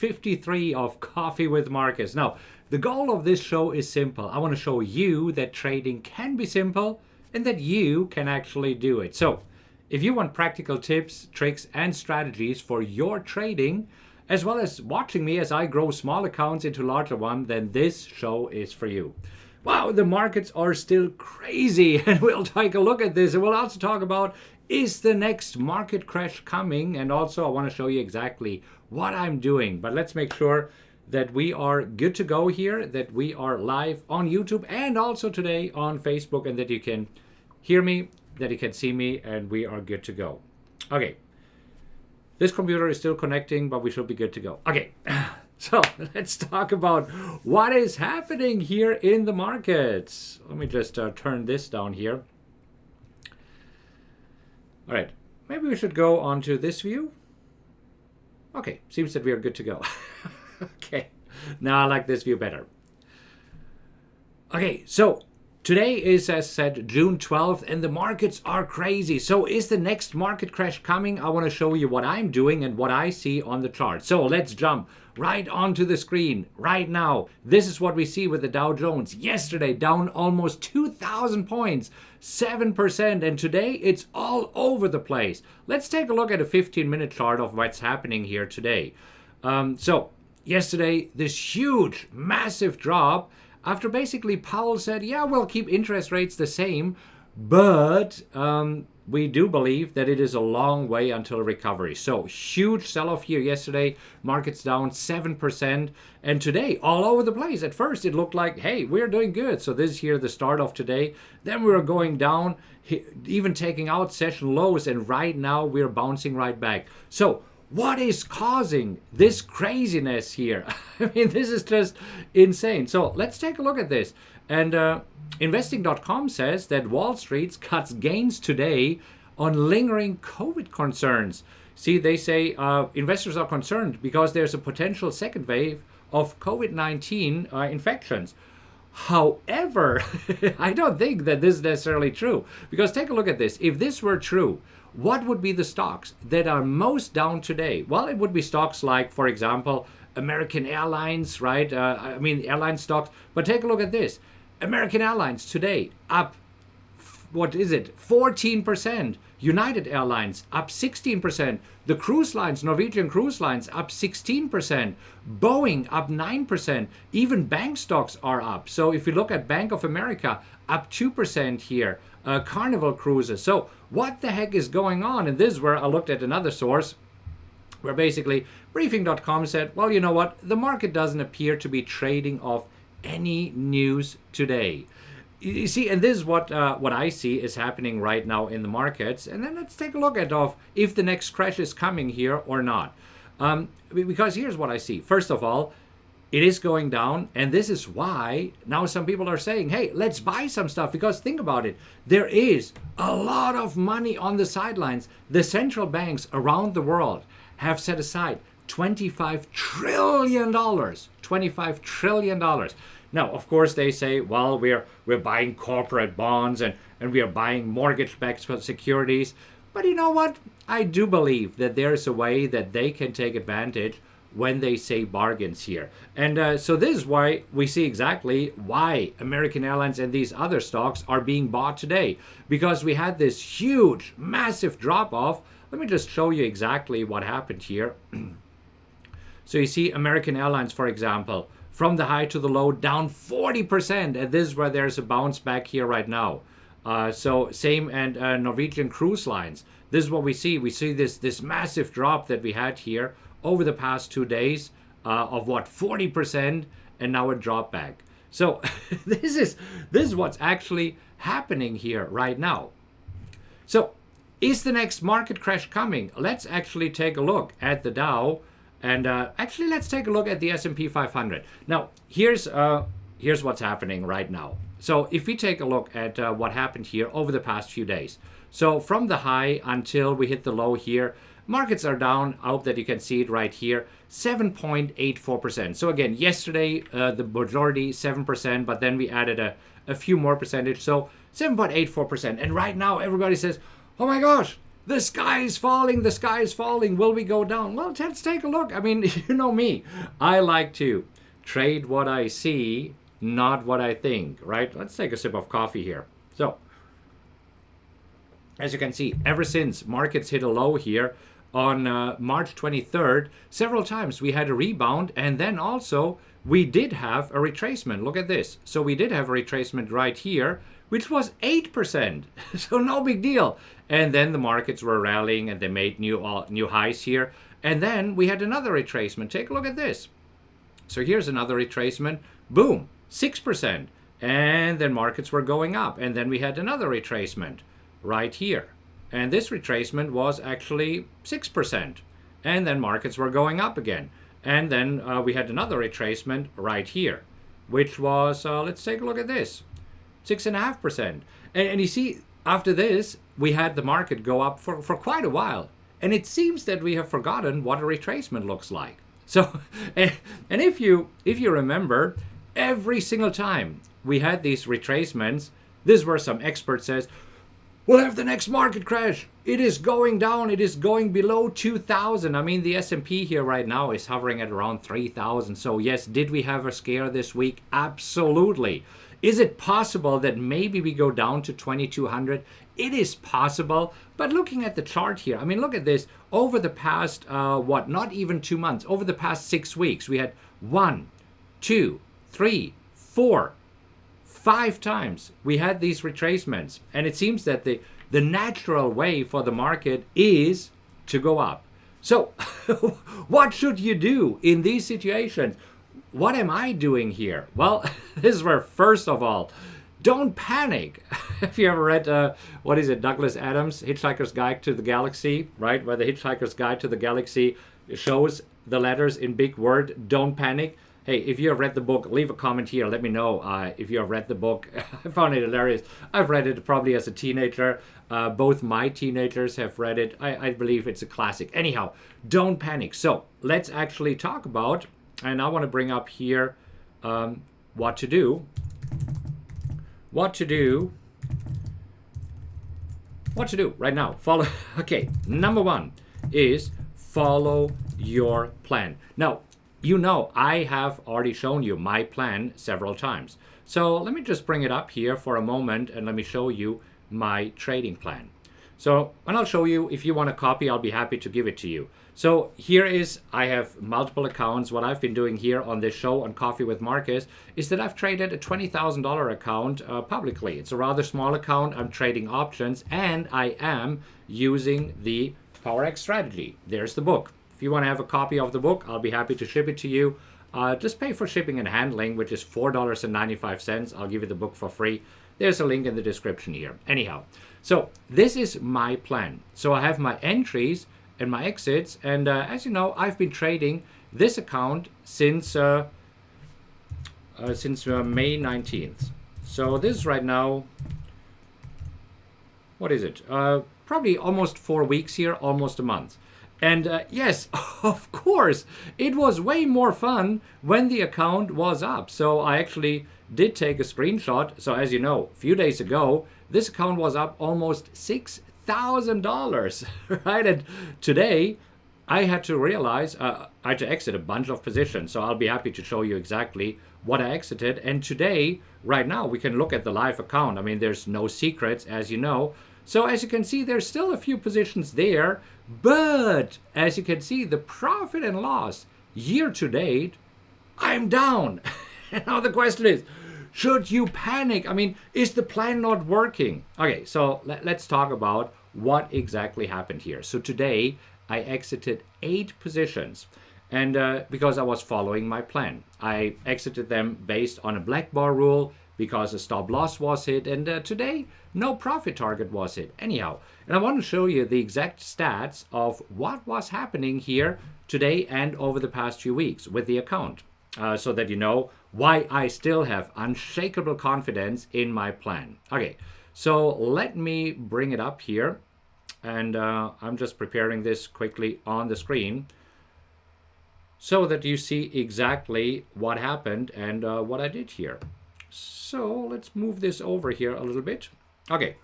53 of Coffee with Markus. Now, the goal of this show is simple. I want to show you that trading can be simple and that you can actually do it. So, if you want practical tips, tricks, and strategies for your trading, as well as watching me as I grow small accounts into larger ones, then this show is for you. Wow, the markets are still crazy, and we'll take a look at this, and we'll also talk about, is the next market crash coming? And also I want to show you exactly what I'm doing. But let's make sure that we are good to go here, that we are live on YouTube and also today on Facebook, and that you can hear me, that you can see me, and we are good to go. Okay, this computer is still connecting, but we should be good to go. Okay, so let's talk about what is happening here in the markets. Let me just turn this down here. All right, maybe we should go on to this view. Okay, seems that we are good to go. Okay, now I like this view better. Okay, so today is, as said, June 12th, and the markets are crazy. So is the next market crash coming? I want to show you what I'm doing and what I see on the chart. So let's jump right onto the screen right now. This is what we see with the Dow Jones. Yesterday, down almost 2,000 points, 7%, and today it's all over the place. Let's take a look at a 15-minute chart of what's happening here today. So yesterday, this huge, massive drop, after basically Powell said, yeah, we'll keep interest rates the same, but we do believe that it is a long way until recovery. So huge sell-off here yesterday, markets down 7%, and today all over the place. At first it looked like, hey, we're doing good. So this is here the start of today. Then we were going down, even taking out session lows, and right now we're bouncing right back. So what is causing this craziness here? I mean, this is just insane. So let's take a look at this. And investing.com says that Wall Street cuts gains today on lingering COVID concerns. See, they say investors are concerned because there's a potential second wave of COVID-19 infections. However, I don't think that this is necessarily true, because take a look at this. If this were true, what would be the stocks that are most down today? Well, it would be stocks like, for example, American Airlines, right? I mean, airline stocks. But take a look at this. American Airlines today up, what is it, 14%. United Airlines up 16%. The cruise lines, Norwegian cruise lines up 16%. Boeing up 9%. Even bank stocks are up. So if you look at Bank of America, up 2% here. Carnival Cruises. So what the heck is going on? And this is where I looked at another source where basically briefing.com said, well, you know what? The market doesn't appear to be trading off any news today. You see, and this is what I see is happening right now in the markets. And then let's take a look at if the next crash is coming here or not. Because here's what I see. First of all, it is going down, and this is why now some people are saying, hey, let's buy some stuff, because think about it. There is a lot of money on the sidelines. The central banks around the world have set aside $25 trillion. $25 trillion. Now, of course, they say, well, we're buying corporate bonds and we are buying mortgage-backed securities. But you know what? I do believe that there's a way that they can take advantage when they say bargains here. And so this is why we see exactly why American Airlines and these other stocks are being bought today. Because we had this huge, massive drop-off. Let me just show you exactly what happened here. So you see American Airlines, for example, from the high to the low, down 40%. And this is where there's a bounce back here right now. So same, and Norwegian Cruise Lines. This is what we see. We see this massive drop that we had here over the past 2 days of what, 40%, and now a drop back. So this is what's actually happening here right now. So is the next market crash coming? Let's actually take a look at the Dow, and actually let's take a look at the S&P 500. Now here's what's happening right now. So if we take a look at what happened here over the past few days. So from the high until we hit the low here, markets are down. I hope that you can see it right here, 7.84%. So again, yesterday, the majority, 7%, but then we added a few more percentage. So 7.84%. And right now, everybody says, oh my gosh, the sky is falling, the sky is falling. Will we go down? Well, let's take a look. I mean, you know me. I like to trade what I see, not what I think, right? Let's take a sip of coffee here. So, as you can see, ever since markets hit a low here on March 23rd, several times we had a rebound, and then also we did have a retracement. Look at this. So we did have a retracement right here, which was 8%. So no big deal. And then the markets were rallying and they made new highs here. And then we had another retracement. Take a look at this. So here's another retracement. Boom, 6%. And then markets were going up. And then we had another retracement right here. And this retracement was actually 6%. And then markets were going up again. And then we had another retracement right here, which was, let's take a look at this, 6.5%. And you see, after this, we had the market go up for quite a while. And it seems that we have forgotten what a retracement looks like. So, and if you remember, every single time we had these retracements, this is where some expert says, we'll have the next market crash. It is going down. It is going below 2,000. I mean, the S&P here right now is hovering at around 3,000. So yes, did we have a scare this week? Absolutely. Is it possible that maybe we go down to 2,200? It is possible. But looking at the chart here, I mean, look at this. Over the past, not even 2 months, over the past 6 weeks, we had 1, 2, 3, 4, 5 times we had these retracements, and it seems that the natural way for the market is to go up. So what should you do in these situations? What am I doing here? Well, this is where, first of all, don't panic. Have you ever read Douglas Adams' Hitchhiker's Guide to the Galaxy, right? Where the Hitchhiker's Guide to the Galaxy shows the letters in big word, don't panic. Hey, if you have read the book, leave a comment here. Let me know if you have read the book. I found it hilarious. I've read it probably as a teenager. Both my teenagers have read it. I believe it's a classic. Anyhow, don't panic. So let's actually talk about, and I want to bring up here what to do. What to do right now. Follow. Okay, number 1 is follow your plan. Now, you know, I have already shown you my plan several times. So let me just bring it up here for a moment and let me show you my trading plan. So, and I'll show you, if you want a copy, I'll be happy to give it to you. So here is, I have multiple accounts. What I've been doing here on this show on Coffee with Markus is that I've traded a $20,000 account publicly. It's a rather small account. I'm trading options and I am using the PowerX strategy. There's the book. If you want to have a copy of the book, I'll be happy to ship it to you. Just pay for shipping and handling, which is $4.95. I'll give you the book for free. There's a link in the description here. Anyhow, so this is my plan. So I have my entries and my exits. And as you know, I've been trading this account since May 19th. So this is right now, what is it? Probably almost 4 weeks here, almost a month. And yes, of course, it was way more fun when the account was up. So I actually did take a screenshot. So as you know, a few days ago, this account was up almost $6,000, right? And today, I had to realize, I had to exit a bunch of positions. So I'll be happy to show you exactly what I exited. And today, right now, we can look at the live account. I mean, there's no secrets, as you know. So as you can see, there's still a few positions there, but as you can see, the profit and loss year to date, I'm down. And now the question is, should you panic? I mean, is the plan not working? Okay, so let's talk about what exactly happened here. So today, I exited 8 positions, and because I was following my plan. I exited them based on a black bar rule, because a stop loss was hit, and today no profit target was hit. Anyhow, and I want to show you the exact stats of what was happening here today and over the past few weeks with the account, so that you know why I still have unshakable confidence in my plan. Okay, so let me bring it up here, and I'm just preparing this quickly on the screen so that you see exactly what happened and what I did here. So let's move this over here a little bit. Okay.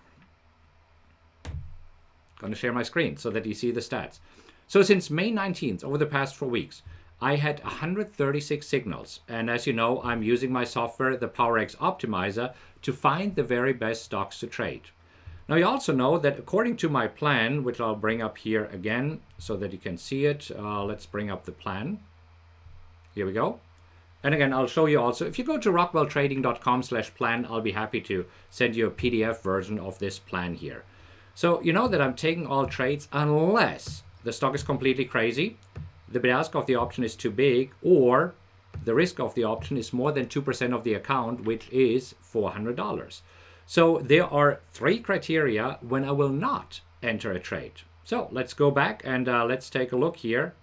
going to share my screen so that you see the stats. So since May 19th, over the past 4 weeks, I had 136 signals. And as you know, I'm using my software, the PowerX Optimizer, to find the very best stocks to trade. Now you also know that according to my plan, which I'll bring up here again so that you can see it. Let's bring up the plan. Here we go. And again, I'll show you also, if you go to rockwelltrading.com/plan, I'll be happy to send you a PDF version of this plan here. So you know that I'm taking all trades unless the stock is completely crazy, the bid ask of the option is too big, or the risk of the option is more than 2% of the account, which is $400. So there are 3 criteria when I will not enter a trade. So let's go back and let's take a look here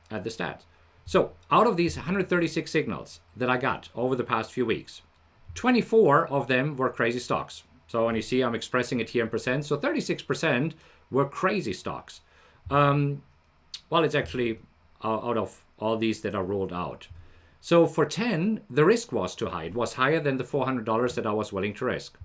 at the stats. So out of these 136 signals that I got over the past few weeks, 24 of them were crazy stocks. So when you see I'm expressing it here in percent, so 36% were crazy stocks. Well, it's actually out of all these that are ruled out. So for 10, the risk was too high. It was higher than the $400 that I was willing to risk.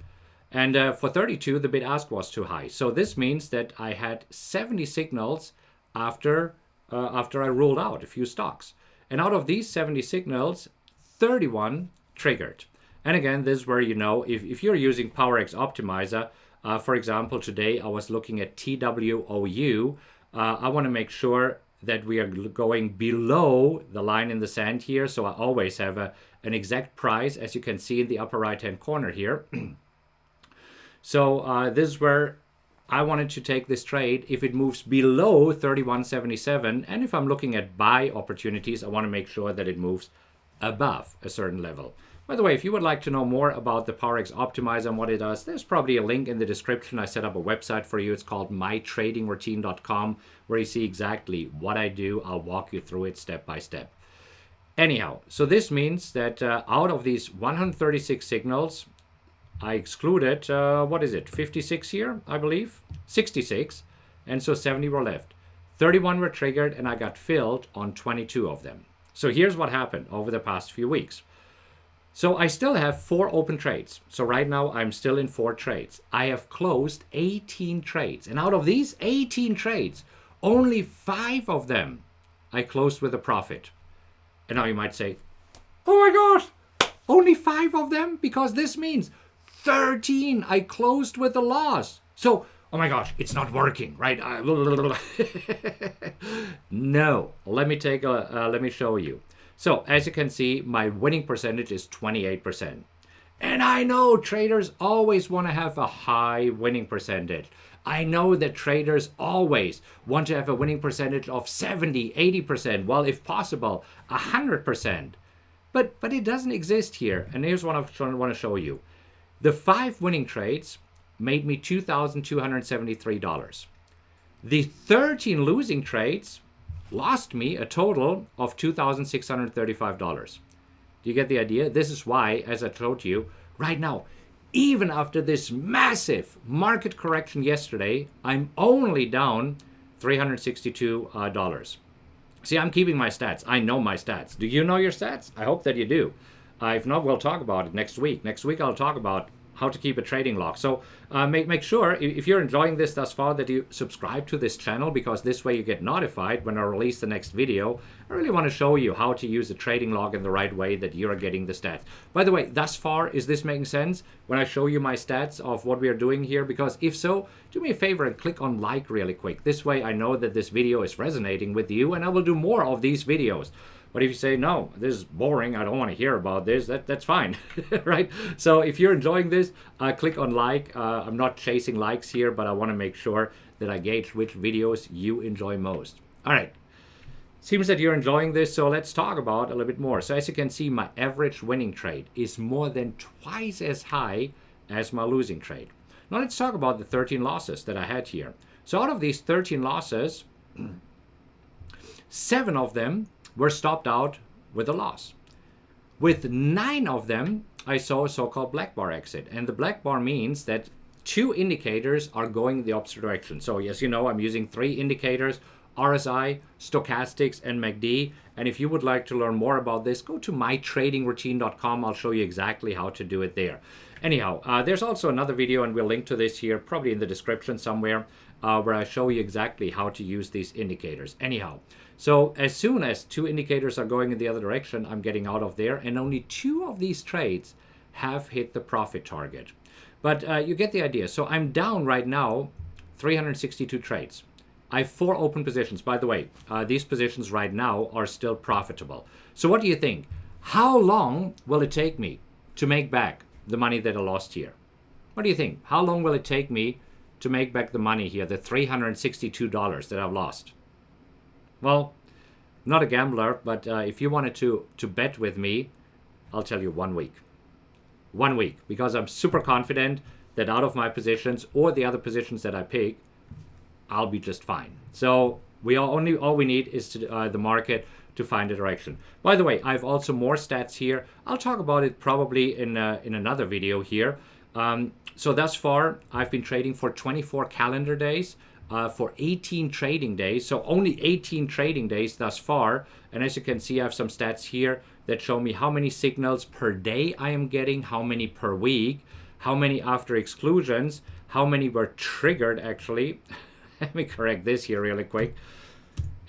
And for 32, the bid ask was too high. So this means that I had 70 signals after I ruled out a few stocks. And out of these 70 signals, 31 triggered. And again, this is where you know, if you're using PowerX Optimizer, for example, today I was looking at TWOU. I want to make sure that we are going below the line in the sand here. So I always have an exact price, as you can see in the upper right-hand corner here. So this is where I wanted to take this trade if it moves below 31.77. And if I'm looking at buy opportunities, I want to make sure that it moves above a certain level. By the way, if you would like to know more about the PowerX Optimizer and what it does, there's probably a link in the description. I set up a website for you. It's called mytradingroutine.com, where you see exactly what I do. I'll walk you through it step by step. Anyhow, so this means that out of these 136 signals, I excluded, 56 here, I believe? 66. And so 70 were left. 31 were triggered, and I got filled on 22 of them. So here's what happened over the past few weeks. So I still have 4 open trades. So right now I'm still in 4 trades. I have closed 18 trades. And out of these 18 trades, only 5 of them I closed with a profit. And now you might say, oh my gosh, only 5 of them? Because this means 13 I closed with a loss. So, oh my gosh, it's not working, right? No, let me show you. So as you can see, my winning percentage is 28%. And I know traders always want to have a high winning percentage. I know that traders always want to have a winning percentage of 70, 80%, well, if possible, 100%. But it doesn't exist here. And here's what I want to show you. The 5 winning trades made me $2,273. The 13 losing trades lost me a total of $2,635. Do you get the idea? This is why, as I told you, right now, even after this massive market correction yesterday, I'm only down $362. See, I'm keeping my stats. I know my stats. Do you know your stats? I hope that you do. If not, we'll talk about it next week. Next week, I'll talk about how to keep a trading log. So make sure, if you're enjoying this thus far, that you subscribe to this channel, because this way you get notified when I release the next video. I really want to show you how to use a trading log in the right way that you're getting the stats. By the way, thus far, is this making sense when I show you my stats of what we are doing here? Because if so, do me a favor and click on like really quick. This way I know that this video is resonating with you, and I will do more of these videos. But if you say, no, this is boring, I don't want to hear about this, that's fine, right? So if you're enjoying this, click on like. I'm not chasing likes here, but I want to make sure that I gauge which videos you enjoy most. All right. Seems that you're enjoying this, so let's talk about a little bit more. So as you can see, my average winning trade is more than twice as high as my losing trade. Now let's talk about the 13 losses that I had here. So out of these 13 losses, 7 of them were stopped out with a loss. With 9 of them, I saw a so-called black bar exit. And the black bar means that 2 indicators are going the opposite direction. So as you know, I'm using 3 indicators RSI, stochastics, and MACD. And if you would like to learn more about this, go to mytradingroutine.com. I'll show you exactly how to do it there. Anyhow, there's also another video, and we'll link to this here, probably in the description somewhere, where I show you exactly how to use these indicators. Anyhow, so as soon as 2 indicators are going in the other direction, I'm getting out of there, and only 2 of these trades have hit the profit target. But you get the idea. So I'm down right now 362 trades. I have 4 open positions. By the way, these positions right now are still profitable. So what do you think? How long will it take me to make back the money that I lost here? What do you think? How long will it take me to make back the money here, the $362 that I've lost? Well, I'm not a gambler, but if you wanted to bet with me, I'll tell you 1 week. 1 week, because I'm super confident that out of my positions or the other positions that I pick, I'll be just fine. So all we need is to, the market to find a direction. By the way, I have also more stats here. I'll talk about it probably in another video here. So thus far, I've been trading for 24 calendar days, for 18 trading days. So only 18 trading days thus far. And as you can see, I have some stats here that show me how many signals per day I am getting, how many per week, how many after exclusions, how many were triggered actually. Let me correct this here really quick.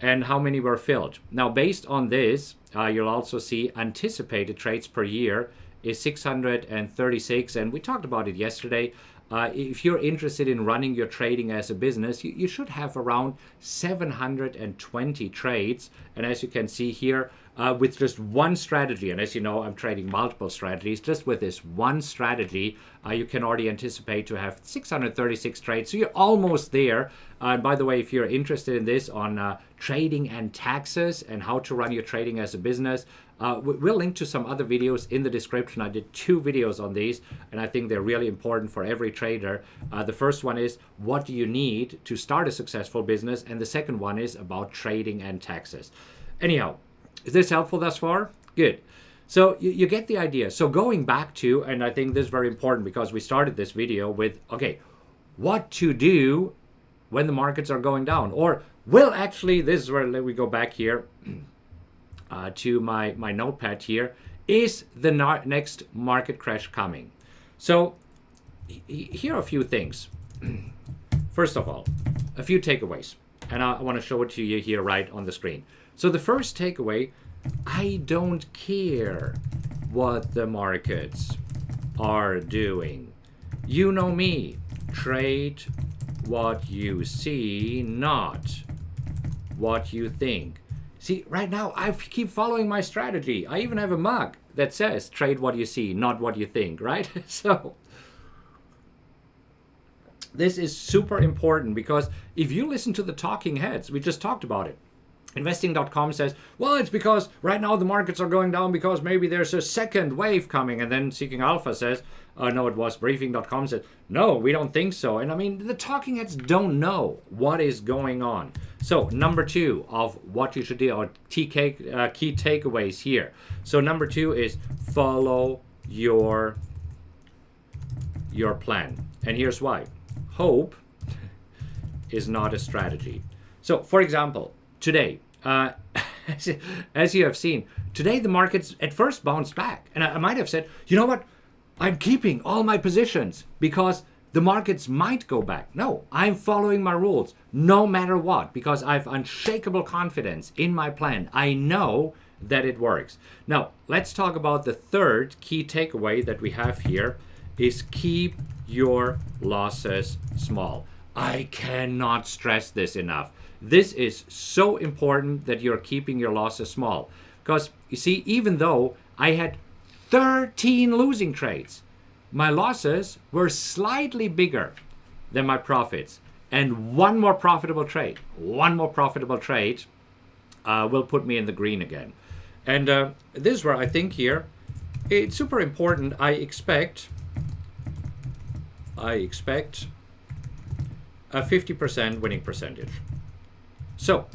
And how many were filled. Now, based on this, you'll also see anticipated trades per year is 636. And we talked about it yesterday. If you're interested in running your trading as a business, you should have around 720 trades. And as you can see here, with just one strategy, and as you know, I'm trading multiple strategies, just with this one strategy, you can already anticipate to have 636 trades. So you're almost there. And by the way, if you're interested in this on trading and taxes and how to run your trading as a business, we'll link to some other videos in the description. I did 2 videos on these, and I think they're really important for every trader. The first one is, what do you need to start a successful business? And the second one is about trading and taxes. Anyhow, is this helpful thus far? Good. So you get the idea. So going back to, and I think this is very important because we started this video with, okay, what to do when the markets are going down? Or, well, actually, this is where we go back here to my notepad here. Is the next market crash coming? So here are a few things. First of all, a few takeaways. And I want to show it to you here right on the screen. So the first takeaway, I don't care what the markets are doing. You know me. Trade what you see, not what you think. See, right now, I keep following my strategy. I even have a mug that says, trade what you see, not what you think, right? So this is super important because if you listen to the talking heads, we just talked about it. Investing.com says, well, it's because right now the markets are going down because maybe there's a second wave coming. And then Seeking Alpha says, no, it was Briefing.com said, no, we don't think so. And I mean, the talking heads don't know what is going on. So number 2 of what you should do, or key takeaways here. So number 2 is follow your plan. And here's why. Hope is not a strategy. So for example, today, as you have seen, today the markets at first bounced back. And I might have said, you know what? I'm keeping all my positions because the markets might go back. No, I'm following my rules no matter what because I have unshakable confidence in my plan. I know that it works. Now, let's talk about the third key takeaway that we have here is keep your losses small. I cannot stress this enough. This is so important that you're keeping your losses small. Because, you see, even though I had 13 losing trades, my losses were slightly bigger than my profits. And one more profitable trade will put me in the green again. And this is where I think here, it's super important. I expect a 50% winning percentage. So,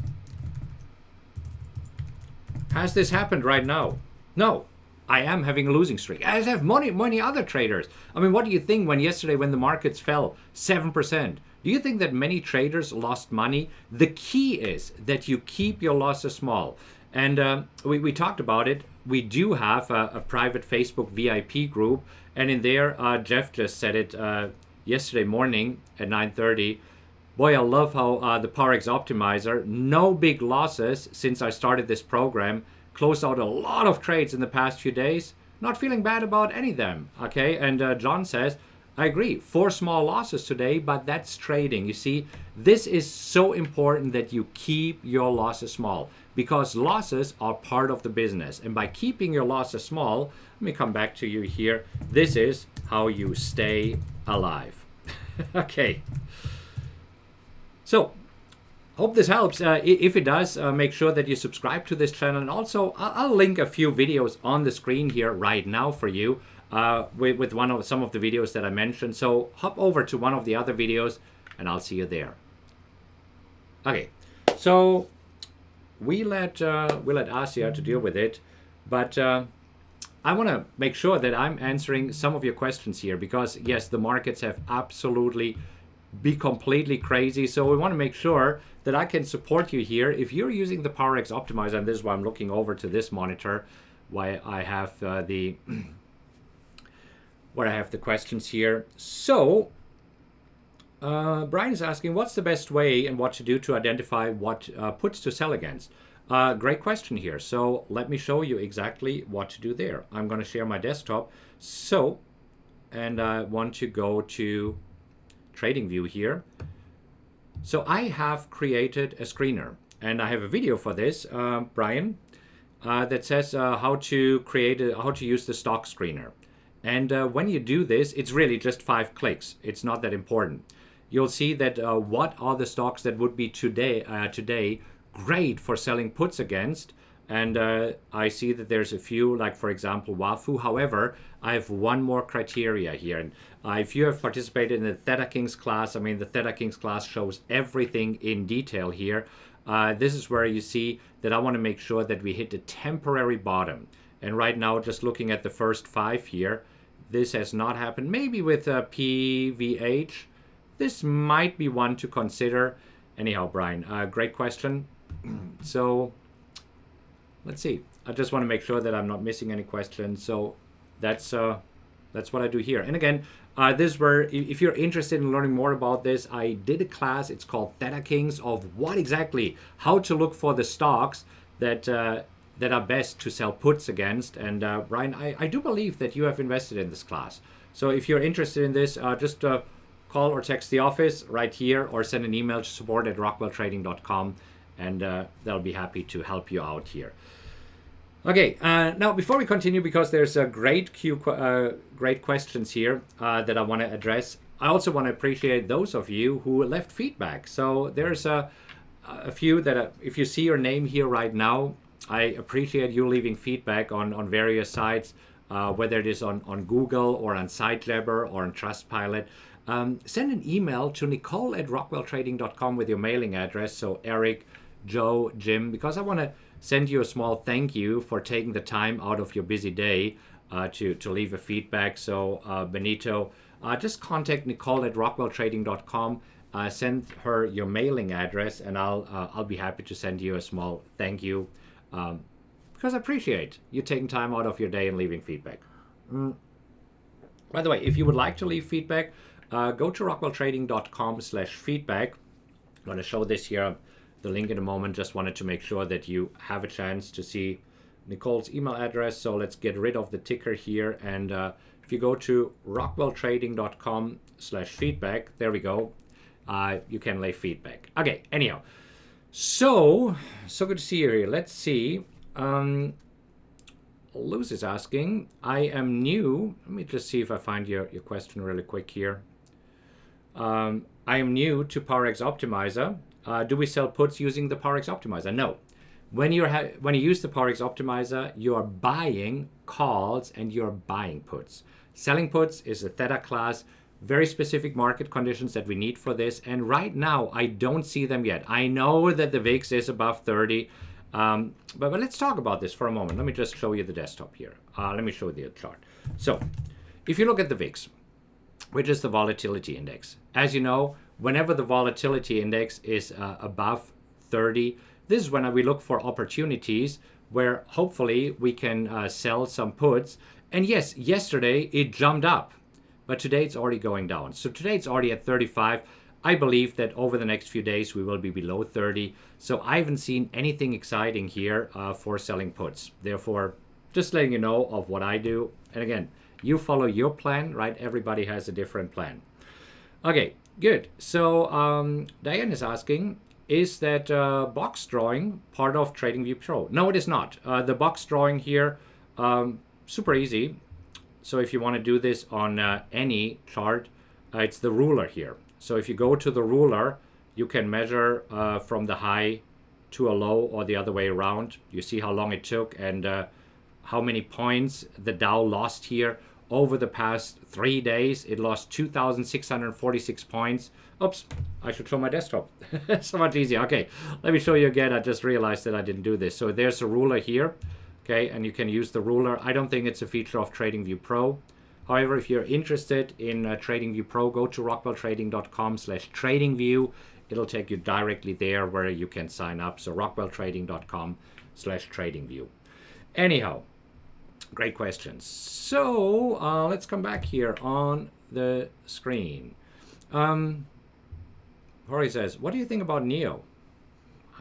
has this happened right now? No, I am having a losing streak. As have many other traders. I mean, what do you think when yesterday when the markets fell 7%? Do you think that many traders lost money? The key is that you keep your losses small. And we talked about it. We do have a private Facebook VIP group. And in there, Jeff just said it yesterday morning at 9:30. Boy, I love how the PowerX Optimizer, no big losses since I started this program, closed out a lot of trades in the past few days. Not feeling bad about any of them. Okay, and John says, I agree, 4 small losses today, but that's trading. You see, this is so important that you keep your losses small because losses are part of the business. And by keeping your losses small, let me come back to you here. This is how you stay alive. Okay. So, hope this helps. If it does, make sure that you subscribe to this channel. And also, I'll link a few videos on the screen here right now for you with some of the videos that I mentioned. So, hop over to one of the other videos, and I'll see you there. Okay, so we let Asia to deal with it, but I want to make sure that I'm answering some of your questions here because, yes, the markets have absolutely be completely crazy. So we want to make sure that I can support you here. If you're using the PowerX Optimizer, and this is why I'm looking over to this monitor, why I have where I have the questions here. So Brian is asking, what's the best way and what to do to identify what puts to sell against? Great question here. So let me show you exactly what to do there. I'm going to share my desktop. So, and I want to go to Trading View here. So I have created a screener, and I have a video for this, Brian, that says how to use the stock screener. And when you do this, it's really just 5 clicks. It's not that important. You'll see that what are the stocks that would be today great for selling puts against. And I see that there's a few, like for example, WAFU. However, I have one more criteria here. And if you have participated in the Theta Kings class, I mean, the Theta Kings class shows everything in detail here. This is where you see that I want to make sure that we hit a temporary bottom. And right now, just looking at the first 5 here, this has not happened. Maybe with PVH, this might be one to consider. Anyhow, Brian, great question. So let's see. I just want to make sure that I'm not missing any questions. So that's what I do here. And again, this is where, if you're interested in learning more about this, I did a class. It's called Theta Kings of how to look for the stocks that are best to sell puts against. And Brian, I do believe that you have invested in this class. So if you're interested in this, just call or text the office right here, or send an email to support@rockwelltrading.com, and they'll be happy to help you out here. Okay, now before we continue, because there's a great questions here that I want to address, I also want to appreciate those of you who left feedback. So there's a few that, if you see your name here right now, I appreciate you leaving feedback on various sites, whether it is on Google or on SiteJabber or on Trustpilot. Send an email to nicole@rockwelltrading.com with your mailing address. So Eric, Joe, Jim, because I want to send you a small thank you for taking the time out of your busy day to leave a feedback. So Benito, just contact nicole@rockwelltrading.com. Send her your mailing address, and I'll be happy to send you a small thank you, because I appreciate you taking time out of your day and leaving feedback. By the way, if you would like to leave feedback, go to rockwelltrading.com/feedback. I'm going to show this here, the link in a moment. Just wanted to make sure that you have a chance to see Nicole's email address. So let's get rid of the ticker here. And if you go to rockwelltrading.com/feedback, there we go. You can leave feedback. Okay, anyhow. So good to see you here. Let's see. Luz is asking, I am new. Let me just see if I find your question really quick here. I am new to PowerX Optimizer. Do we sell puts using the PowerX Optimizer? No. When you use the PowerX Optimizer, you are buying calls and you're buying puts. Selling puts is a Theta class, very specific market conditions that we need for this. And right now, I don't see them yet. I know that the VIX is above 30. But let's talk about this for a moment. Let me just show you the desktop here. Let me show you the chart. So if you look at the VIX, which is the volatility index, as you know, whenever the volatility index is above 30, this is when we look for opportunities where hopefully we can sell some puts. And yes, yesterday it jumped up, but today it's already going down. So today it's already at 35. I believe that over the next few days we will be below 30. So I haven't seen anything exciting here for selling puts. Therefore, just letting you know of what I do. And again, you follow your plan, right? Everybody has a different plan. Okay, good. So Diane is asking, is that box drawing part of TradingView Pro? No, it is not. The box drawing here, super easy. So if you want to do this on any chart, it's the ruler here. So if you go to the ruler, you can measure from the high to a low or the other way around. You see how long it took and how many points the Dow lost here. Over the past 3 days, it lost 2,646 points. Oops, I should show my desktop. So much easier. Okay, let me show you again. I just realized that I didn't do this. So there's a ruler here. Okay, and you can use the ruler. I don't think it's a feature of TradingView Pro. However, if you're interested in TradingView Pro, go to rockwelltrading.com/tradingview. It'll take you directly there where you can sign up. So rockwelltrading.com/tradingview. Anyhow, great questions. So let's come back here on the screen. Jorge says, what do you think about NEO?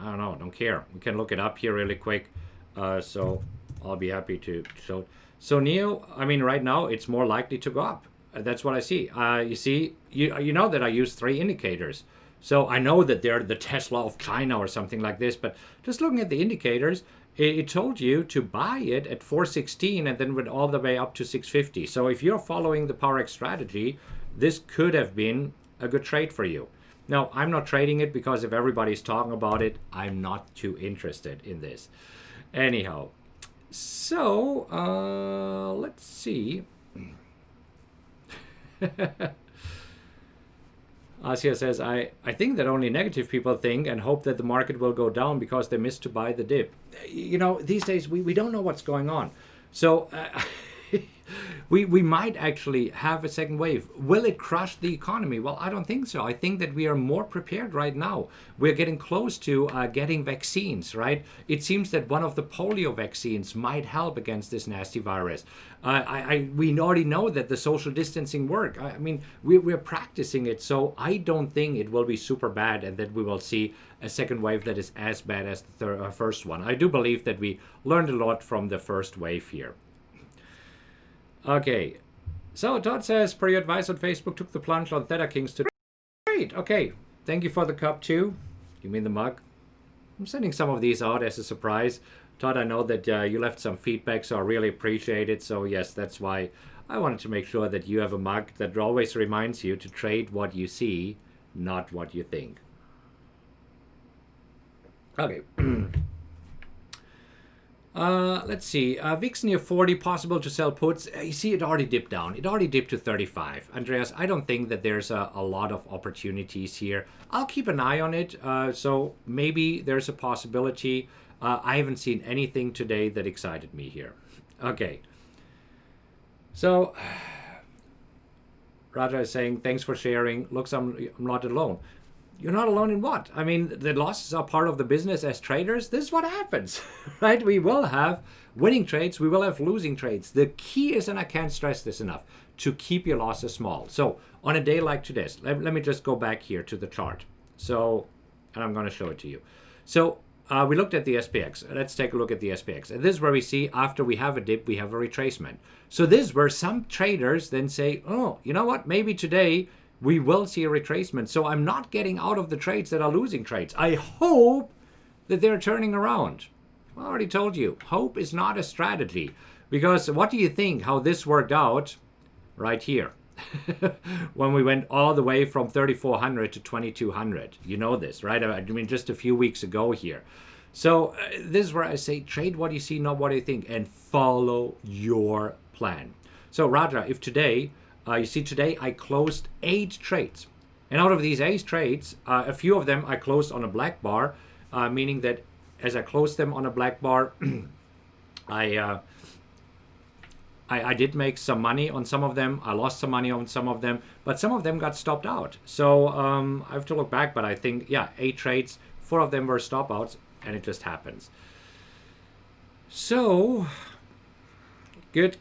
I don't know, don't care. We can look it up here really quick. So I'll be happy to show. So NEO, I mean, right now it's more likely to go up. That's what I see. You see, you know that I use 3 indicators. So I know that they're the Tesla of China or something like this, but just looking at the indicators, it told you to buy it at 416 and then went all the way up to 650. So if you're following the PowerX strategy, this could have been a good trade for you. Now, I'm not trading it because if everybody's talking about it, I'm not too interested in this. Anyhow, so let's see. Asia says, I think that only negative people think and hope that the market will go down because they missed to buy the dip. You know, these days we don't know what's going on. So we might actually have a second wave. Will it crush the economy? Well, I don't think so. I think that we are more prepared right now. We're getting close to getting vaccines, right? It seems that one of the polio vaccines might help against this nasty virus. We already know that the social distancing work. I mean, we're practicing it, so I don't think it will be super bad and that we will see a second wave that is as bad as the first one. I do believe that we learned a lot from the first wave here. Okay, so Todd says, per your advice on Facebook, took the plunge on Theta Kings today. Great, okay. Thank you for the cup too. You mean the mug? I'm sending some of these out as a surprise. Todd, I know that you left some feedback, so I really appreciate it. So yes, that's why I wanted to make sure that you have a mug that always reminds you to trade what you see, not what you think. Okay. Let's see. VIX near 40, possible to sell puts. You see, it already dipped down. It already dipped to 35. Andreas, I don't think that there's a lot of opportunities here. I'll keep an eye on it. So maybe there's a possibility. I haven't seen anything today that excited me here. Okay. So Raja is saying, thanks for sharing. Looks I'm not alone. You're not alone in what? I mean, the losses are part of the business as traders. This is what happens, right? We will have winning trades. We will have losing trades. The key is, and I can't stress this enough, to keep your losses small. So on a day like today's, let me just go back here to the chart. So, and I'm going to show it to you. So we looked at the SPX. Let's take a look at the SPX. And this is where we see after we have a dip, we have a retracement. So this is where some traders then say, oh, you know what? Maybe today we will see a retracement. So I'm not getting out of the trades that are losing trades. I hope that they're turning around. I already told you, hope is not a strategy. Because what do you think how this worked out right here? When we went all the way from 3,400 to 2,200. You know this, right? I mean, just a few weeks ago here. So this is where I say, trade what you see, not what you think, and follow your plan. So Raja, if today, you see today I closed 8 trades. And out of these 8 trades, a few of them I closed on a black bar, meaning that as I closed them on a black bar, I I did make some money on some of them. I lost some money on some of them, but some of them got stopped out. So I have to look back, but I think, yeah, 8 trades, 4 of them were stop outs, and it just happens. So, good.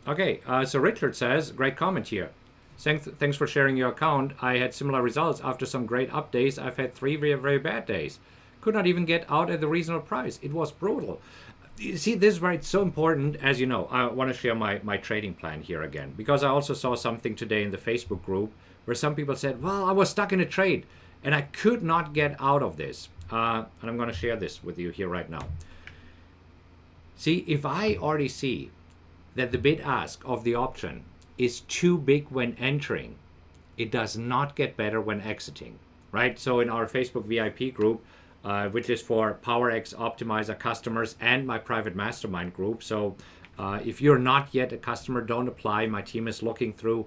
Okay, so Richard says, great comment here. Thanks for sharing your account. I had similar results after some great up days. I've had 3 very bad days. Could not even get out at the reasonable price. It was brutal. You see, this is why it's so important. As you know, I want to share my trading plan here again, because I also saw something today in the Facebook group where some people said, well, I was stuck in a trade and I could not get out of this. And I'm going to share this with you here right now. See, if I already see that the bid ask of the option is too big when entering, it does not get better when exiting, right? So in our Facebook VIP group, which is for PowerX Optimizer customers and my private mastermind group. So if you're not yet a customer, don't apply. My team is looking through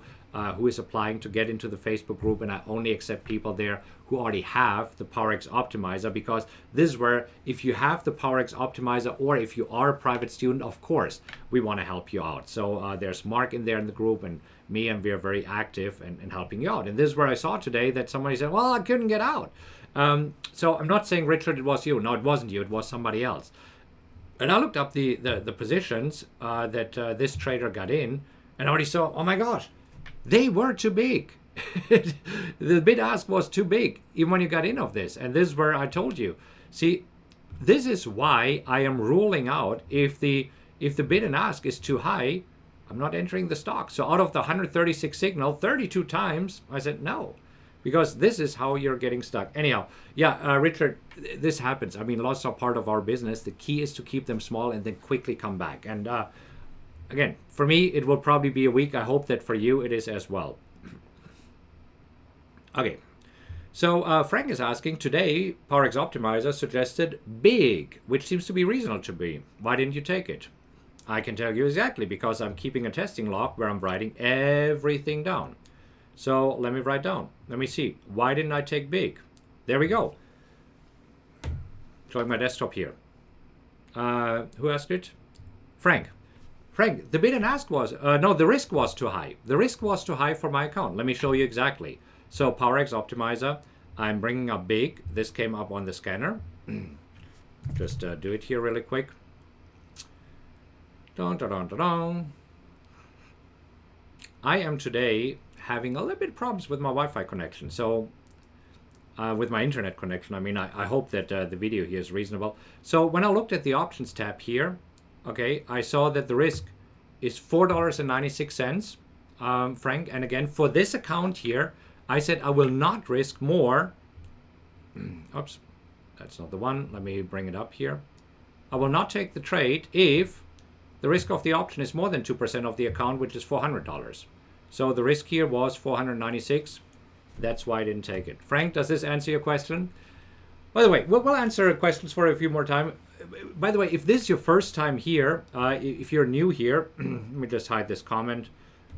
who is applying to get into the Facebook group, and I only accept people there who already have the PowerX Optimizer, because this is where, if you have the PowerX Optimizer or if you are a private student, of course, we want to help you out. So there's Mark in there in the group and me, and we are very active in helping you out. And this is where I saw today that somebody said, well, I couldn't get out. So I'm not saying, Richard, it was you. No, it wasn't you. It was somebody else. And I looked up the positions that this trader got in, and I already saw, oh my gosh, they were too big. The bid ask was too big, even when you got in of this. And this is where I told you. See, this is why I am ruling out if the bid and ask is too high, I'm not entering the stock. So out of the 136 signal, 32 times, I said no. Because this is how you're getting stuck. Anyhow, yeah, Richard, this happens. I mean, loss are part of our business. The key is to keep them small and then quickly come back. And again, for me, it will probably be a week. I hope that for you it is as well. Okay, so Frank is asking, today, PowerX Optimizer suggested big, which seems to be reasonable to be. Why didn't you take it? I can tell you exactly, because I'm keeping a testing log where I'm writing everything down. So let me write down. Let me see. Why didn't I take big? There we go. Showing my desktop here. Who asked it? Frank. Frank, the bid and ask was, no, the risk was too high. The risk was too high for my account. Let me show you exactly. So PowerX Optimizer, I'm bringing up big. This came up on the scanner. Just do it here really quick. Dun, dun, dun, dun, dun. I am today having a little bit of problems with my Wi-Fi connection. So with my internet connection, I mean, I hope that the video here is reasonable. So when I looked at the options tab here, okay, I saw that the risk is $4.96, Frank. And again, for this account here, I said I will not risk more. Oops, that's not the one. Let me bring it up here. I will not take the trade if the risk of the option is more than 2% of the account, which is $400. So the risk here was 496. That's why I didn't take it. Frank, does this answer your question? By the way, we'll answer questions for a few more time. By the way, if this is your first time here, if you're new here, let me just hide this comment.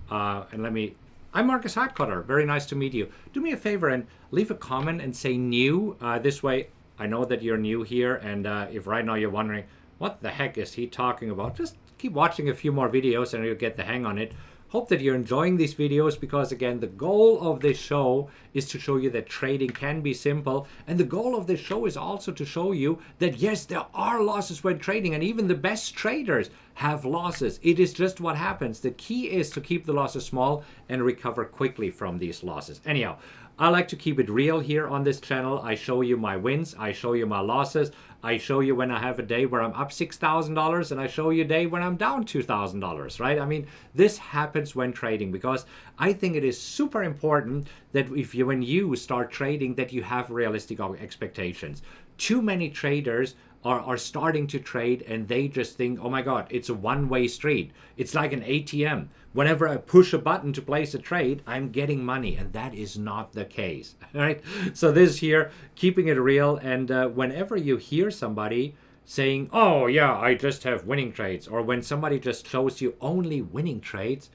And I'm Markus Hartkotter. Very nice to meet you. Do me a favor and leave a comment and say new. This way, I know that you're new here. And if right now you're wondering, what the heck is he talking about? Just keep watching a few more videos and you'll get the hang on it. Hope that you're enjoying these videos, because again, the goal of this show is to show you that trading can be simple. And the goal of this show is also to show you that yes, there are losses when trading, and even the best traders have losses. It is just what happens. The key is to keep the losses small and recover quickly from these losses. Anyhow, I like to keep it real here on this channel. I show you my wins, I show you my losses, I show you when I have a day where I'm up $6,000, and I show you a day when I'm down $2,000, right? I mean, this happens when trading, because I think it is super important that when you start trading, that you have realistic expectations. Too many traders are starting to trade and they just think, oh my God, it's a one-way street. It's like an ATM. Whenever I push a button to place a trade, I'm getting money, and that is not the case, right? So this here, keeping it real, and whenever you hear somebody saying, oh yeah, I just have winning trades, or when somebody just shows you only winning trades,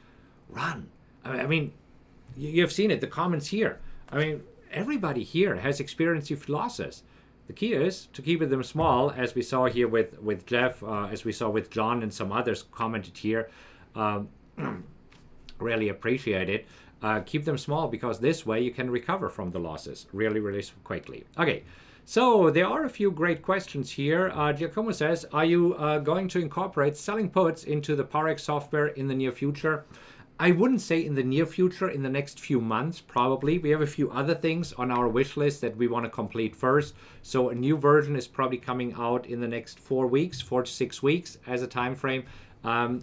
run. I mean, you've seen it, the comments here. I mean, everybody here has experienced losses. The key is to keep them small, as we saw here with Jeff, as we saw with John, and some others commented here. Really appreciate it. Keep them small, because this way you can recover from the losses really, really quickly. Okay, so there are a few great questions here. Giacomo says, are you going to incorporate selling puts into the PowerX software in the near future? I wouldn't say in the near future, in the next few months, probably. We have a few other things on our wish list that we want to complete first. So a new version is probably coming out in the next 4 weeks, 4 to 6 weeks as a time frame.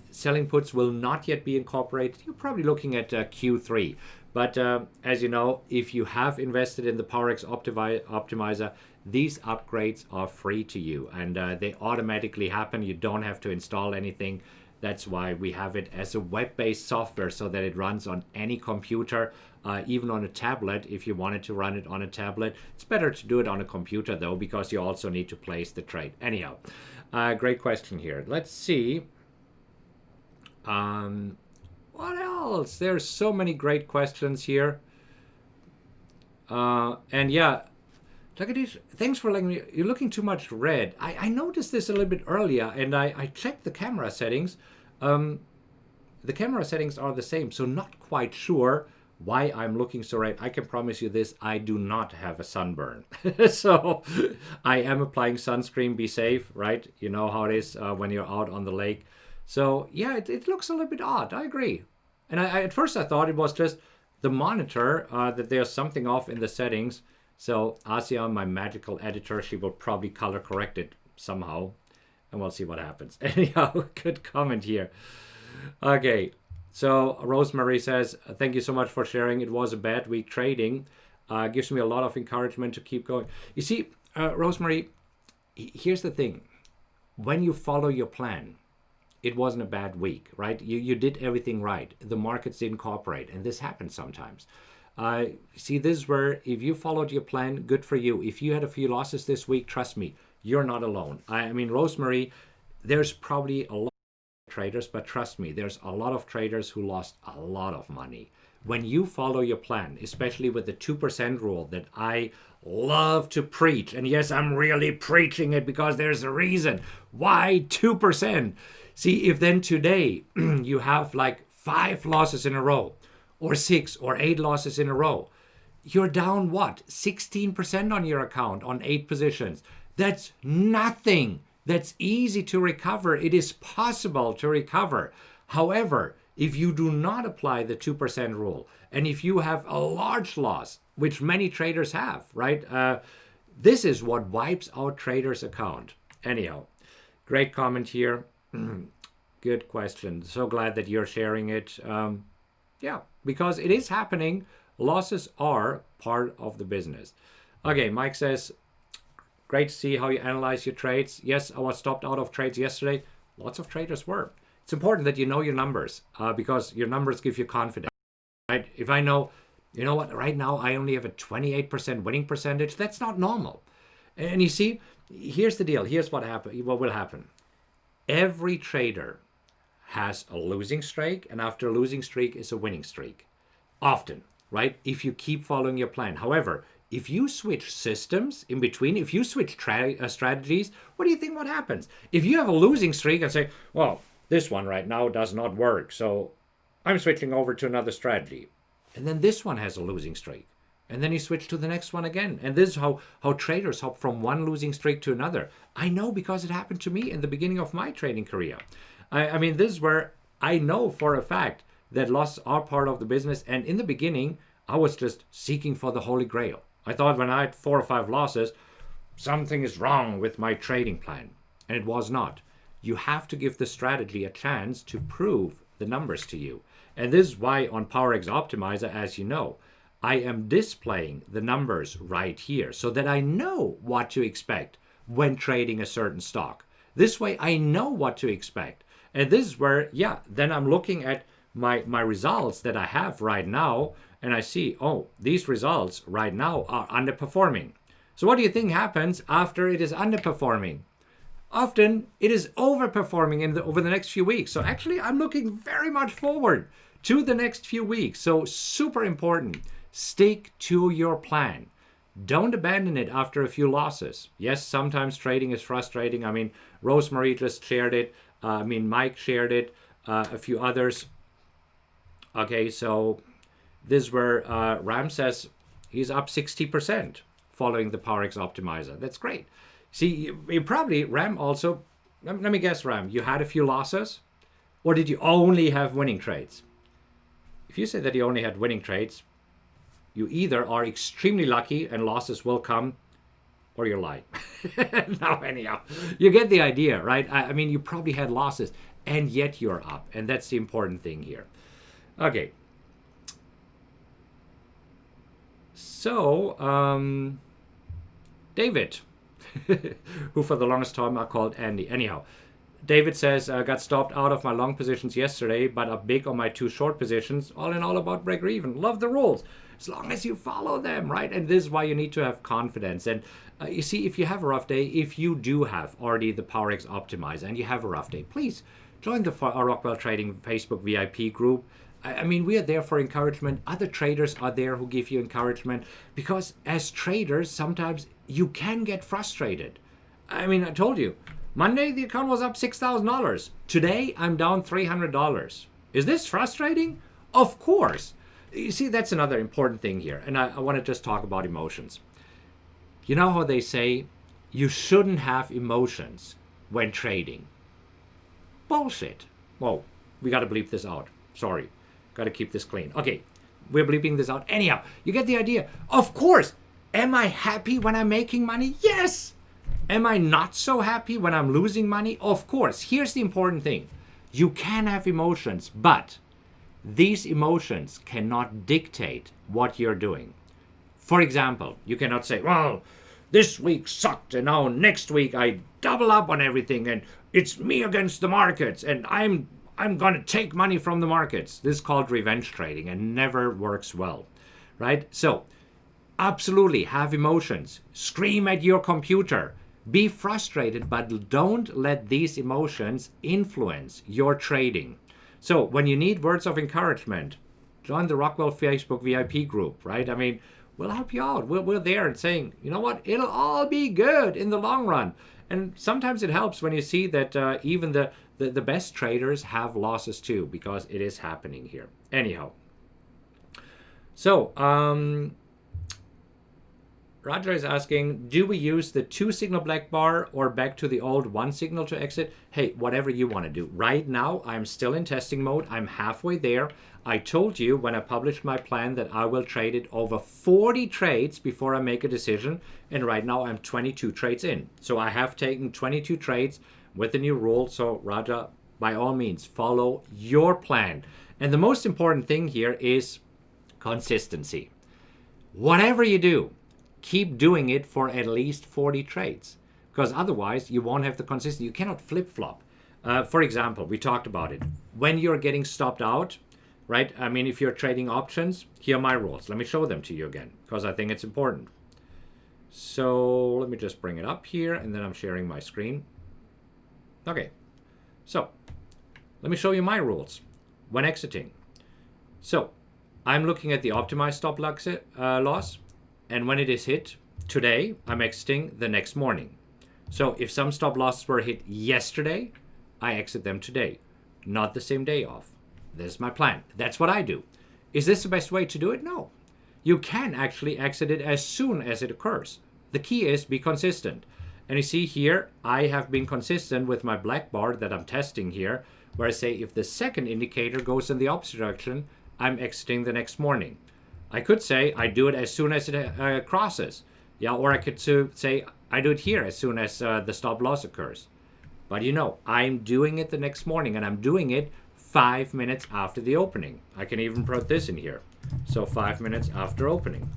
Selling puts will not yet be incorporated. You're probably looking at Q3. But as you know, if you have invested in the PowerX Optimizer, these upgrades are free to you, and they automatically happen. You don't have to install anything. That's why we have it as a web-based software, so that it runs on any computer, even on a tablet. If you wanted to run it on a tablet, it's better to do it on a computer though, because you also need to place the trade. Anyhow, great question here. Let's see. What else? There's so many great questions here. And yeah, look at these. Thanks for letting me. You're looking too much red. I noticed this a little bit earlier, and I checked the camera settings. The camera settings are the same, so not quite sure why I'm looking so red. I can promise you this, I do not have a sunburn. So I am applying sunscreen. Be safe, right? You know how it is when you're out on the lake. So yeah, it looks a little bit odd. I agree. And I at first I thought it was just the monitor, that there's something off in the settings. So Asia, my magical editor, she will probably color correct it somehow, and we'll see what happens. Anyhow, good comment here. Okay, so Rosemary says, thank you so much for sharing. It was a bad week trading. Gives me a lot of encouragement to keep going. You see, Rosemary, here's the thing. When you follow your plan, it wasn't a bad week, right? You did everything right. The markets didn't cooperate, and this happens sometimes. See, this is where if you followed your plan, good for you. If you had a few losses this week, trust me, you're not alone. I mean, Rosemary, there's probably a lot of traders, but trust me, there's a lot of traders who lost a lot of money. When you follow your plan, especially with the 2% rule that I love to preach, and yes, I'm really preaching it because there's a reason. Why 2%? See, if then today you have like 5 losses in a row, or 6 or 8 losses in a row, you're down what? 16% on your account on 8 positions. That's nothing. That's easy to recover. It is possible to recover. However, if you do not apply the 2% rule, and if you have a large loss, which many traders have, right? This is what wipes out traders' account. Anyhow, great comment here. Good question. So glad that you're sharing it. Yeah, because it is happening. Losses are part of the business. Okay, Mike says, great to see how you analyze your trades. Yes, I was stopped out of trades yesterday. Lots of traders were. It's important that you know your numbers, because your numbers give you confidence, right? If I know, you know what, right now I only have a 28% winning percentage, that's not normal. And you see, here's the deal. Here's what will happen. Every trader has a losing streak, and after a losing streak is a winning streak. Often, right? If you keep following your plan. However, if you switch systems in between, if you switch strategies, what do you think what happens? If you have a losing streak and say, well, this one right now does not work, so I'm switching over to another strategy. And then this one has a losing streak. And then you switch to the next one again. And this is how traders hop from one losing streak to another. I know because it happened to me in the beginning of my trading career. I mean, this is where I know for a fact that losses are part of the business. And in the beginning, I was just seeking for the Holy Grail. I thought when I had 4 or 5 losses, something is wrong with my trading plan. And it was not. You have to give the strategy a chance to prove the numbers to you. And this is why on PowerX Optimizer, as you know, I am displaying the numbers right here so that I know what to expect when trading a certain stock. This way I know what to expect. And this is where, yeah, then I'm looking at my results that I have right now, and I see, oh, these results right now are underperforming. So what do you think happens after it is underperforming? Often it is overperforming over the next few weeks. So actually I'm looking very much forward to the next few weeks. So super important. Stick to your plan. Don't abandon it after a few losses. Yes, sometimes trading is frustrating. I mean, Rosemary just shared it. Mike shared it. A few others. Okay, so this is where Ram says he's up 60% following the PowerX Optimizer. That's great. See, you probably, Ram also, let me guess, Ram, you had a few losses? Or did you only have winning trades? If you say that you only had winning trades, you either are extremely lucky and losses will come, or you're lying. Now, anyhow, you get the idea, right? I mean, you probably had losses, and yet you're up. And that's the important thing here. Okay. So, David, who for the longest time I called Andy. Anyhow, David says, I got stopped out of my long positions yesterday, but up big on my 2 short positions. All in all, about break even. Love the rules, as long as you follow them, right? And this is why you need to have confidence. And you see, if you have a rough day, if you do have already the PowerX Optimizer and you have a rough day, please join the Rockwell Trading Facebook VIP group. I mean, we are there for encouragement. Other traders are there who give you encouragement, because as traders, sometimes you can get frustrated. I mean, I told you, Monday the account was up $6,000. Today I'm down $300. Is this frustrating? Of course. You see, that's another important thing here. And I want to just talk about emotions. You know how they say you shouldn't have emotions when trading? Bullshit. Whoa, we got to bleep this out. Sorry. Got to keep this clean. Okay, we're bleeping this out. Anyhow, you get the idea. Of course. Am I happy when I'm making money? Yes. Am I not so happy when I'm losing money? Of course. Here's the important thing. You can have emotions, but these emotions cannot dictate what you're doing. For example, you cannot say, well, this week sucked and now next week I double up on everything and it's me against the markets and I'm going to take money from the markets. This is called revenge trading and never works well, right? So absolutely have emotions. Scream at your computer. Be frustrated, but don't let these emotions influence your trading. So when you need words of encouragement, join the Rockwell Facebook VIP group, right? I mean, we'll help you out. We're there and saying, you know what? It'll all be good in the long run. And sometimes it helps when you see that even the best traders have losses too, because it is happening here. Anyhow. So, Roger is asking, do we use the 2 signal black bar or back to the old 1 signal to exit? Hey, whatever you want to do. Right now, I'm still in testing mode. I'm halfway there. I told you when I published my plan that I will trade it over 40 trades before I make a decision. And right now, I'm 22 trades in. So I have taken 22 trades with the new rule. So Raja, by all means, follow your plan. And the most important thing here is consistency. Whatever you do, keep doing it for at least 40 trades, because otherwise you won't have the consistency. You cannot flip-flop. For example, we talked about it. When you're getting stopped out, right? I mean, if you're trading options, here are my rules. Let me show them to you again, because I think it's important. So let me just bring it up here, and then I'm sharing my screen. Okay, so let me show you my rules when exiting. So I'm looking at the optimized stop loss. And when it is hit today, I'm exiting the next morning. So if some stop losses were hit yesterday, I exit them today, not the same day off. This is my plan. That's what I do. Is this the best way to do it? No. You can actually exit it as soon as it occurs. The key is be consistent. And you see here, I have been consistent with my black bar that I'm testing here, where I say if the second indicator goes in the opposite direction, I'm exiting the next morning. I could say I do it as soon as it crosses. Yeah, or I could say I do it here as soon as the stop loss occurs. But you know, I'm doing it the next morning, and I'm doing it 5 minutes after the opening. I can even put this in here. So 5 minutes after opening.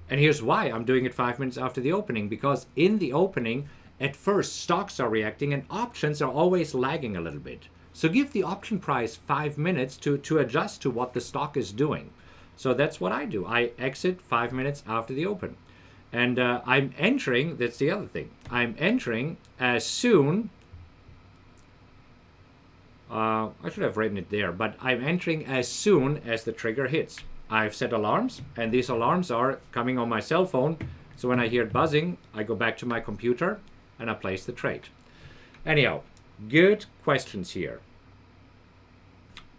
And here's why I'm doing it 5 minutes after the opening, because in the opening, at first stocks are reacting and options are always lagging a little bit. So give the option price 5 minutes to adjust to what the stock is doing. So that's what I do. I exit 5 minutes after the open. And I'm entering, that's the other thing. I'm entering as soon, I should have written it there, but I'm entering as soon as the trigger hits. I've set alarms, and these alarms are coming on my cell phone. So when I hear it buzzing, I go back to my computer and I place the trade. Anyhow, good questions here.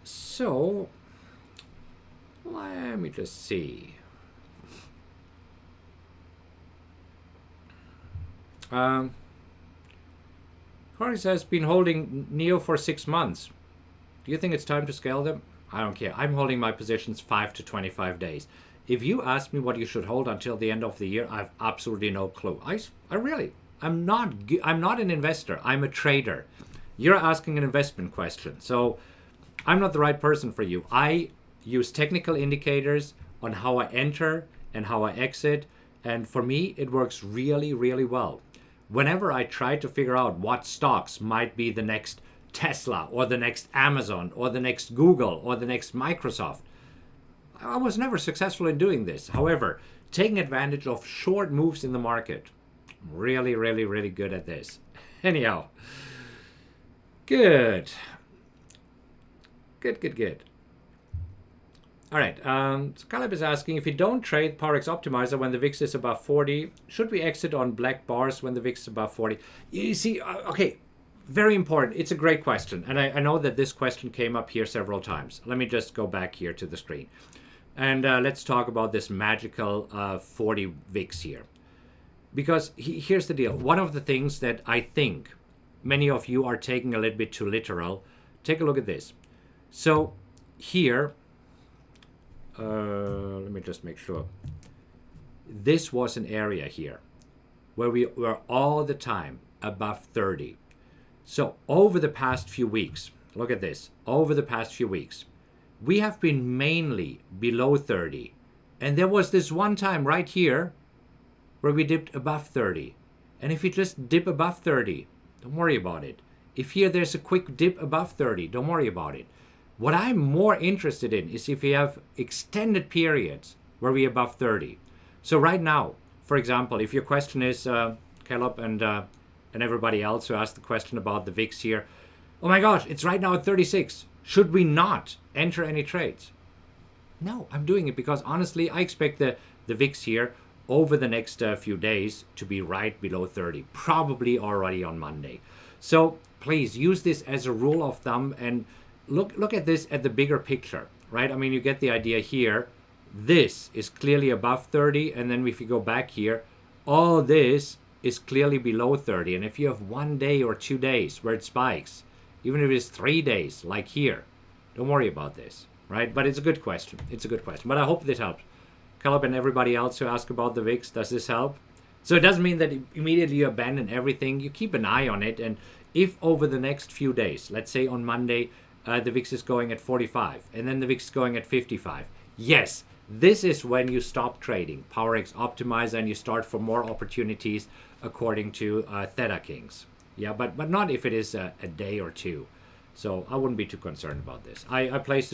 So let me just see. Powerex has been holding NEO for 6 months. Do you think it's time to scale them? I don't care. I'm holding my positions 5 to 25 days. If you ask me what you should hold until the end of the year, I have absolutely no clue. I'm not an investor. I'm a trader. You're asking an investment question. So I'm not the right person for you. I use technical indicators on how I enter and how I exit. And for me, it works really, really well. Whenever I try to figure out what stocks might be the next Tesla or the next Amazon or the next Google or the next Microsoft, I was never successful in doing this. However, taking advantage of short moves in the market, really, really, really good at this. Anyhow, good. All right, so Caleb is asking, if you don't trade PowerX Optimizer when the VIX is above 40, should we exit on black bars when the VIX is above 40? You see, okay, very important. It's a great question. And I know that this question came up here several times. Let me just go back here to the screen. And let's talk about this magical 40 VIX here. Because here's the deal. One of the things that I think many of you are taking a little bit too literal, take a look at this. So here, let me just make sure. This was an area here where we were all the time above 30. So over the past few weeks, look at this, over the past few weeks, we have been mainly below 30. And there was this one time right here where we dipped above 30. And if you just dip above 30, don't worry about it. If here there's a quick dip above 30, don't worry about it. What I'm more interested in is if we have extended periods where we're above 30. So right now, for example, if your question is, Caleb and everybody else who asked the question about the VIX here, oh my gosh, it's right now at 36. Should we not enter any trades? No, I'm doing it because honestly, I expect the VIX here over the next few days to be right below 30, probably already on Monday. So please use this as a rule of thumb and look at this at the bigger picture, right? I mean, you get the idea here. This is clearly above 30, and then if you go back here, all this is clearly below 30. And if you have 1 day or 2 days where it spikes, even if it is 3 days, like here, don't worry about this, right? But it's a good question. It's a good question. But I hope this helps. Caleb and everybody else who ask about the VIX, does this help? So it doesn't mean that immediately you abandon everything. You keep an eye on it. And if over the next few days, let's say on Monday, the VIX is going at 45, and then the VIX is going at 55. Yes, this is when you stop trading PowerX Optimizer and you start for more opportunities according to Theta Kings. Yeah, but not if it is a day or two. So I wouldn't be too concerned about this. I placed